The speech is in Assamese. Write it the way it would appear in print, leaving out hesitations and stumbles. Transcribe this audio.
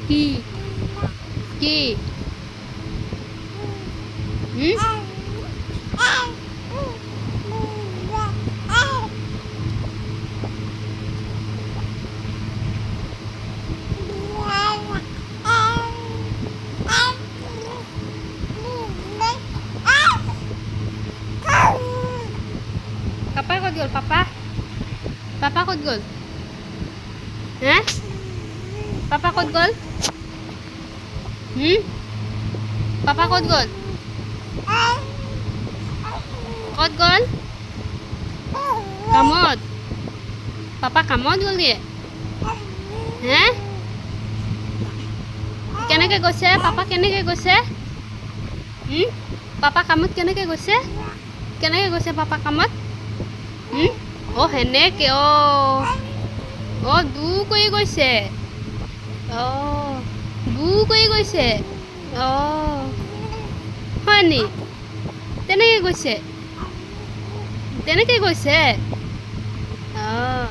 কি কি হুম পাপা ক'ত গ'ল পাপা পাপা ক'ত গ'ল হা পাপা ক'ত গ'ল পাপা ক'ত গ'ল ক'ত গ'ল কামত পাপা কামত গ'লগে হে কেনেকৈ গৈছে পাপা কেনেকৈ গৈছে পাপা কামত কেনেকৈ গৈছে পাপা কামত অ' সেনেকৈ অ' দূৰ কৰি গৈছে দূৰ কৰি গৈছে হয় নি তেনেকৈ গৈছে অঁ